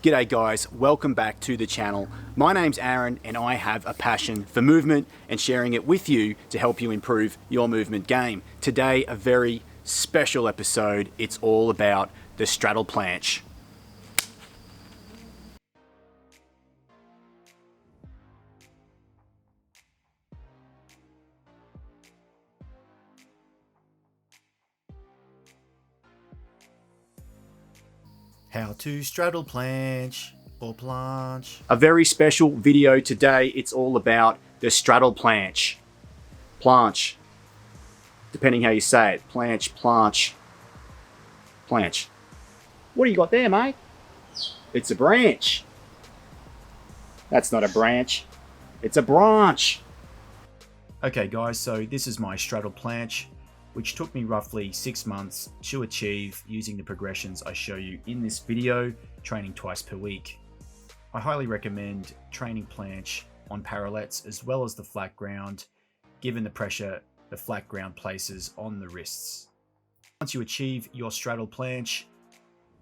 G'day guys, welcome back to the channel. My name's Aaron and I have a passion for movement and sharing it with you to help you improve your movement game. Today, a very special episode. It's all about the straddle planche. How to straddle planche or planche. A very special video today. It's all about the straddle planche. Planche. Depending how you say it. Planche, planche, planche. What do you got there, mate? It's a branch. That's not a branch. It's a branch. Okay guys, so this is my straddle planche, which took me roughly 6 months to achieve using the progressions I show you in this video, training twice per week. I highly recommend training planche on parallettes as well as the flat ground, given the pressure the flat ground places on the wrists. Once you achieve your straddle planche,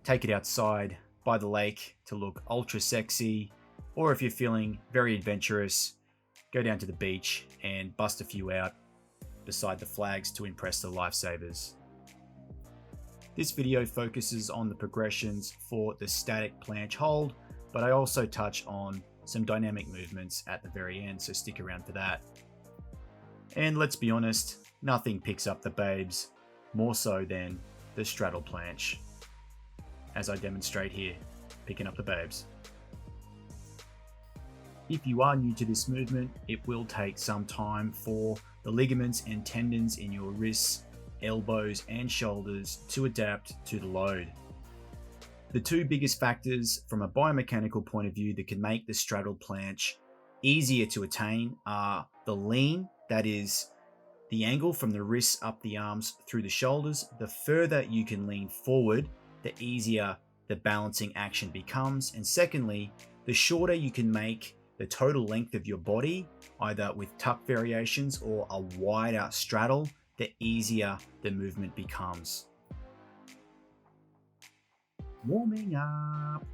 take it outside by the lake to look ultra sexy, or if you're feeling very adventurous, go down to the beach and bust a few out beside the flags to impress the lifesavers. This video focuses on the progressions for the static planche hold, but I also touch on some dynamic movements at the very end, so stick around for that. And let's be honest, nothing picks up the babes more so than the straddle planche, as I demonstrate here, picking up the babes. If you are new to this movement, it will take some time for the ligaments and tendons in your wrists, elbows and shoulders to adapt to the load. The two biggest factors from a biomechanical point of view that can make the straddle planche easier to attain are the lean, that is the angle from the wrists up the arms through the shoulders. The further you can lean forward, the easier the balancing action becomes. And secondly, the shorter you can make the total length of your body, either with tuck variations or a wider straddle, the easier the movement becomes. Warming up.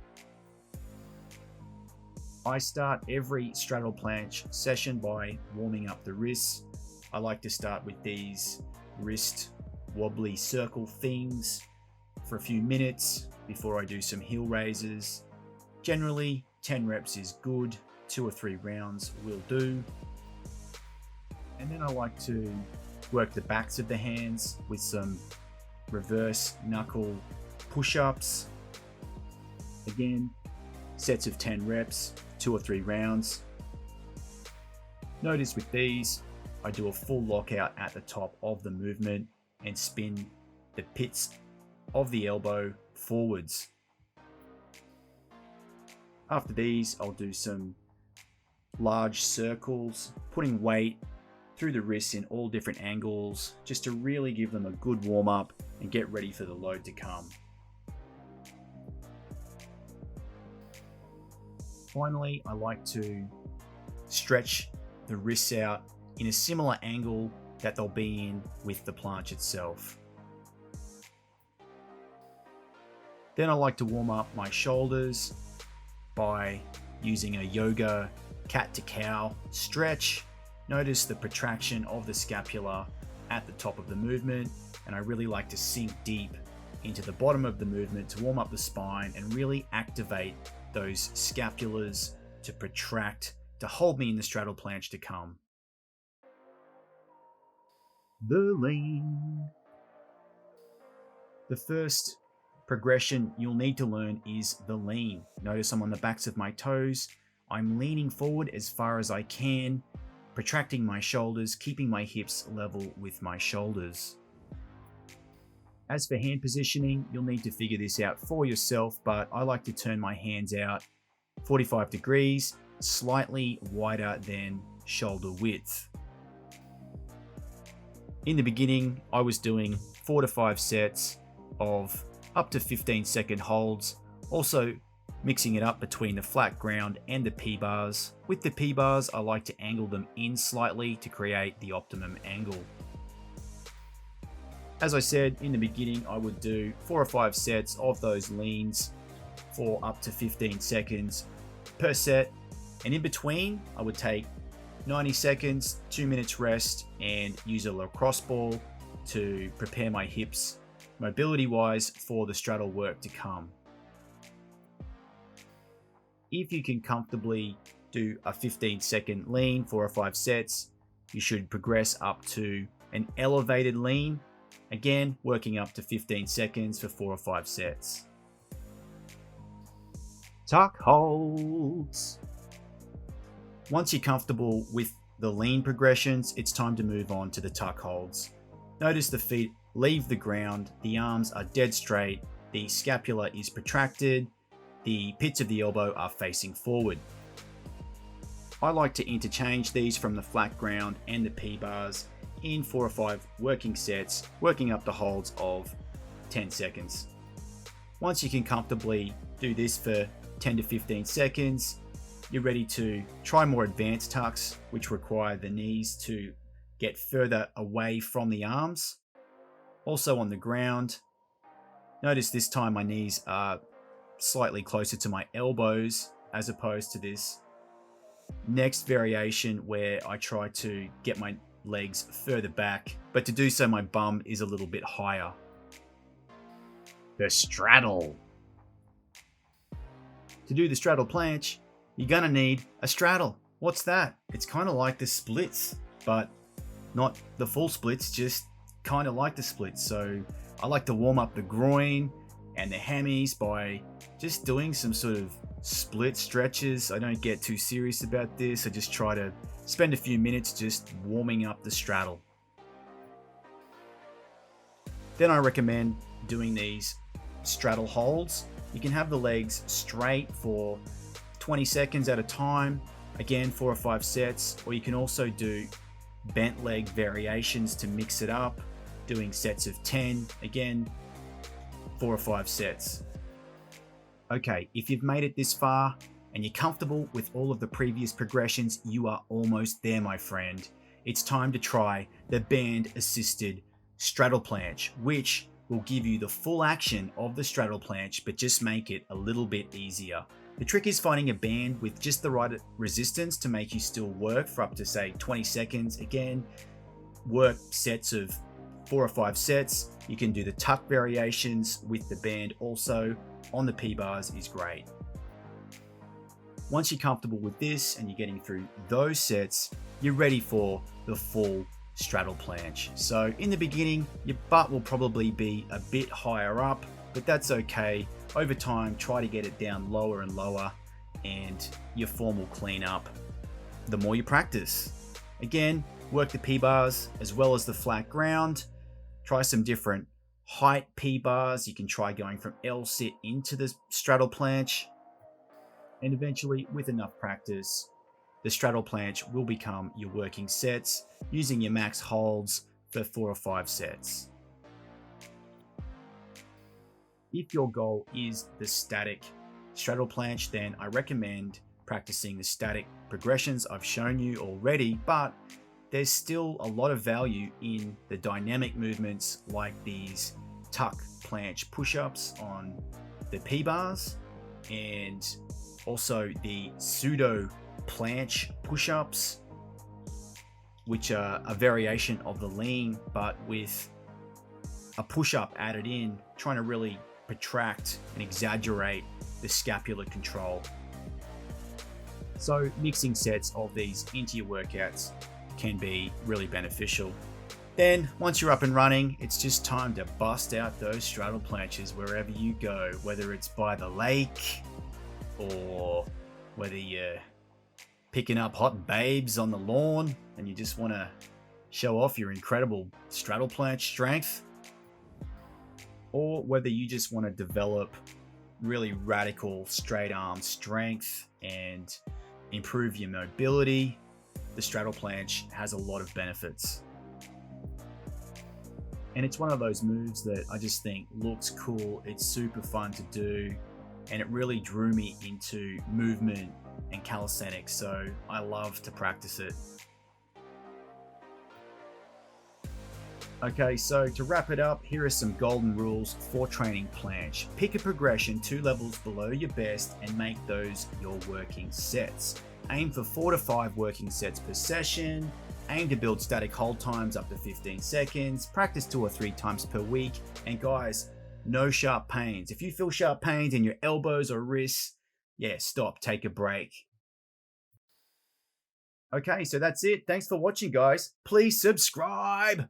I start every straddle planche session by warming up the wrists. I like to start with these wrist wobbly circle things for a few minutes before I do some heel raises. Generally, 10 reps is good. 2 or 3 rounds will do. And then I like to work the backs of the hands with some reverse knuckle push-ups. Again, sets of 10 reps, 2 or 3 rounds. Notice with these, I do a full lockout at the top of the movement and spin the pits of the elbow forwards. After these, I'll do some large circles, putting weight through the wrists in all different angles, just to really give them a good warm up and get ready for the load to come. Finally, I like to stretch the wrists out in a similar angle that they'll be in with the planche itself. Then I like to warm up my shoulders by using a yoga cat to cow stretch. Notice the protraction of the scapula at the top of the movement, and I really like to sink deep into the bottom of the movement to warm up the spine and really activate those scapulas to protract, to hold me in the straddle planche to come. The lean. The first progression you'll need to learn is the lean. Notice I'm on the backs of my toes. I'm leaning forward as far as I can, protracting my shoulders, keeping my hips level with my shoulders. As for hand positioning, you'll need to figure this out for yourself, but I like to turn my hands out 45 degrees, slightly wider than shoulder width. In the beginning, I was doing 4 to 5 sets of up to 15-second holds, also mixing it up between the flat ground and the P-bars. With the P-bars, I like to angle them in slightly to create the optimum angle. As I said in the beginning, I would do 4 or 5 sets of those leans for up to 15 seconds per set. And in between, I would take 90 seconds, 2 minutes rest, and use a lacrosse ball to prepare my hips mobility wise for the straddle work to come. If you can comfortably do a 15-second lean, 4 or 5 sets, you should progress up to an elevated lean, again working up to 15 seconds for 4 or 5 sets. Tuck holds. Once you're comfortable with the lean progressions, it's time to move on to the tuck holds. Notice the feet leave the ground, the arms are dead straight, the scapula is protracted, the pits of the elbow are facing forward. I like to interchange these from the flat ground and the P-bars in 4 or 5 working sets, working up the holds of 10 seconds. Once you can comfortably do this for 10 to 15 seconds, you're ready to try more advanced tucks, which require the knees to get further away from the arms. Also on the ground, notice this time my knees are slightly closer to my elbows as opposed to this next variation where I try to get my legs further back, but to do so my bum is a little bit higher. The straddle. To do the straddle planche, you're gonna need a straddle. What's that? It's kind of like the splits, but not the full splits, just kind of like the splits. So I like to warm up the groin and the hammies by just doing some sort of split stretches. I don't get too serious about this. I just try to spend a few minutes just warming up the straddle. Then I recommend doing these straddle holds. You can have the legs straight for 20 seconds at a time, again 4 or 5 sets, or you can also do bent leg variations to mix it up, doing sets of 10, again 4 or 5 sets. Okay, if you've made it this far and you're comfortable with all of the previous progressions, you are almost there, my friend. It's time to try the band assisted straddle planche, which will give you the full action of the straddle planche, but just make it a little bit easier. The trick is finding a band with just the right resistance to make you still work for up to say 20 seconds. Again, work sets of 4 or 5 sets. You can do the tuck variations with the band also on the P-bars is great. Once you're comfortable with this and you're getting through those sets, you're ready for the full straddle planche. So in the beginning, your butt will probably be a bit higher up, but that's okay. Over time, try to get it down lower and lower, and your form will clean up the more you practice. Again, work the P-bars as well as the flat ground. Try some different height P-bars. You can try going from L-sit into the straddle planche, and eventually, with enough practice, the straddle planche will become your working sets using your max holds for 4 or 5 sets. If your goal is the static straddle planche, then I recommend practicing the static progressions I've shown you already, but there's still a lot of value in the dynamic movements like these tuck planche push-ups on the P-bars, and also the pseudo planche push-ups, which are a variation of the lean but with a push-up added in, trying to really protract and exaggerate the scapular control. So mixing sets of these into your workouts can be really beneficial. Then once you're up and running, it's just time to bust out those straddle planches wherever you go, whether it's by the lake or whether you're picking up hot babes on the lawn and you just want to show off your incredible straddle planche strength, or whether you just want to develop really radical straight arm strength and improve your mobility. The straddle planche has a lot of benefits. And it's one of those moves that I just think looks cool, it's super fun to do, and it really drew me into movement and calisthenics, so I love to practice it. Okay, so to wrap it up, here are some golden rules for training planche. Pick a progression 2 levels below your best and make those your working sets. Aim for 4 to 5 working sets per session. Aim to build static hold times up to 15 seconds. Practice 2 or 3 times per week. And guys, no sharp pains. If you feel sharp pains in your elbows or wrists, yeah, stop, take a break. Okay, so that's it. Thanks for watching, guys. Please subscribe.